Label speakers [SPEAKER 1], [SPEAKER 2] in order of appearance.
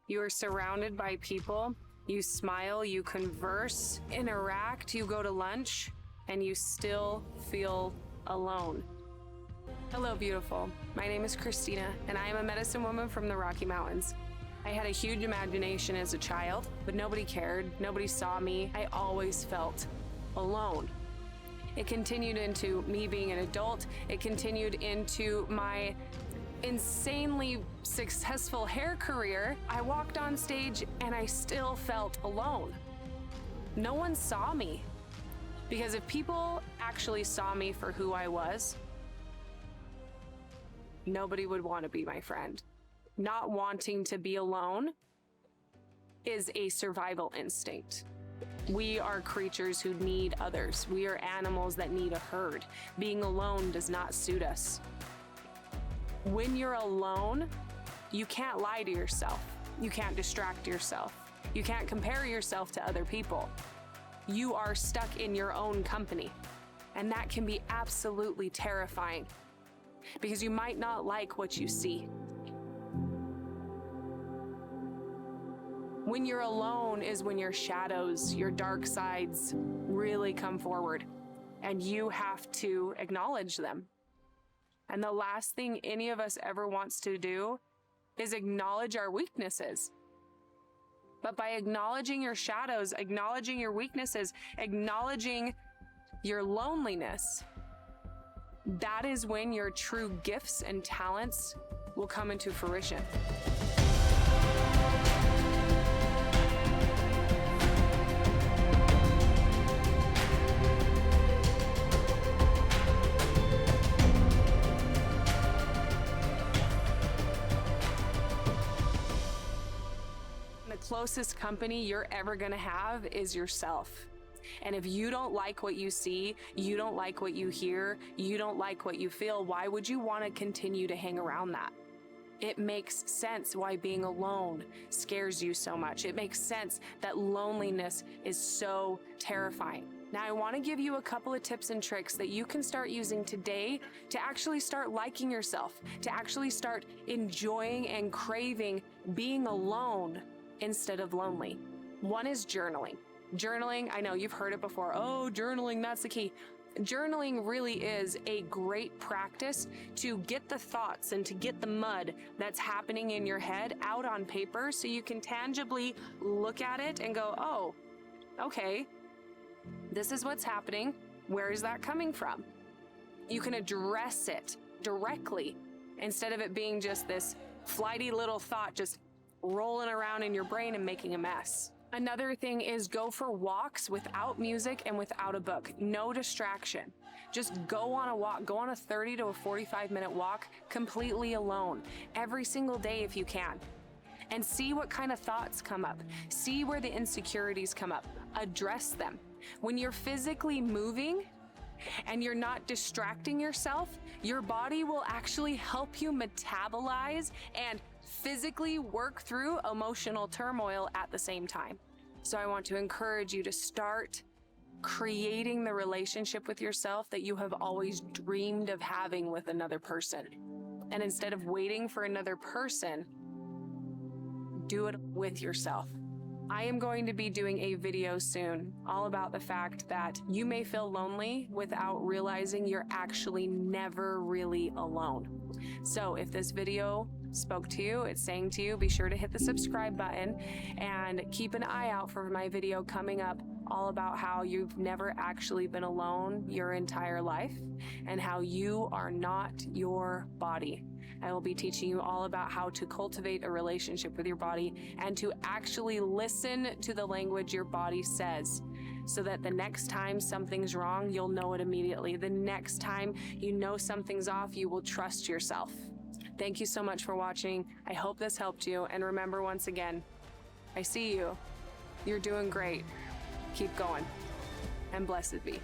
[SPEAKER 1] You are surrounded by people. You smile, you converse, interact, you go to lunch, and you still feel alone. Hello, beautiful. My name is Christina, and I am a medicine woman from the Rocky Mountains. I had a huge imagination as a child, but nobody cared. Nobody saw me. I always felt alone. It continued into me being an adult. It continued into my insanely successful hair career. I walked on stage and I still felt alone. No one saw me. Because if people actually saw me for who I was, nobody would want to be my friend. Not wanting to be alone is a survival instinct. We are creatures who need others. We are animals that need a herd. Being alone does not suit us. When you're alone, you can't lie to yourself. You can't distract yourself. You can't compare yourself to other people. You are stuck in your own company. And that can be absolutely terrifying because you might not like what you see. When you're alone is when your shadows, your dark sides really come forward, and you have to acknowledge them. And the last thing any of us ever wants to do is acknowledge our weaknesses. But by acknowledging your shadows, acknowledging your weaknesses, acknowledging your loneliness, that is when your true gifts and talents will come into fruition. The closest company you're ever gonna have is yourself. And if you don't like what you see, you don't like what you hear, you don't like what you feel, why would you want to continue to hang around that? It makes sense why being alone scares you so much. It makes sense that loneliness is so terrifying. Now, I want to give you a couple of tips and tricks that you can start using today to actually start liking yourself, to actually start enjoying and craving being alone instead of lonely. One is journaling. Journaling, I know you've heard it before. Oh, journaling, that's the key. Journaling really is a great practice to get the thoughts and to get the mud that's happening in your head out on paper so you can tangibly look at it and go, oh, okay, this is what's happening. Where is that coming from? You can address it directly instead of it being just this flighty little thought just rolling around in your brain and making a mess. Another thing is go for walks without music and without a book. No distraction. Just go on a walk. Go on a 30 to a 45-minute walk completely alone every single day if you can. And see what kind of thoughts come up. See where the insecurities come up. Address them. When you're physically moving and you're not distracting yourself, your body will actually help you metabolize and physically work through emotional turmoil at the same time. So I want to encourage you to start creating the relationship with yourself that you have always dreamed of having with another person. And instead of waiting for another person, do it with yourself. I am going to be doing a video soon all about the fact that you may feel lonely without realizing you're actually never really alone. So if this video spoke to you, it's saying to you, be sure to hit the subscribe button and keep an eye out for my video coming up all about how you've never actually been alone your entire life and how you are not your body. I will be teaching you all about how to cultivate a relationship with your body and to actually listen to the language your body says so that the next time something's wrong, you'll know it immediately. The next time you know something's off, you will trust yourself. Thank you so much for watching. I hope this helped you. And remember, once again, I see you. You're doing great. Keep going. And blessed be.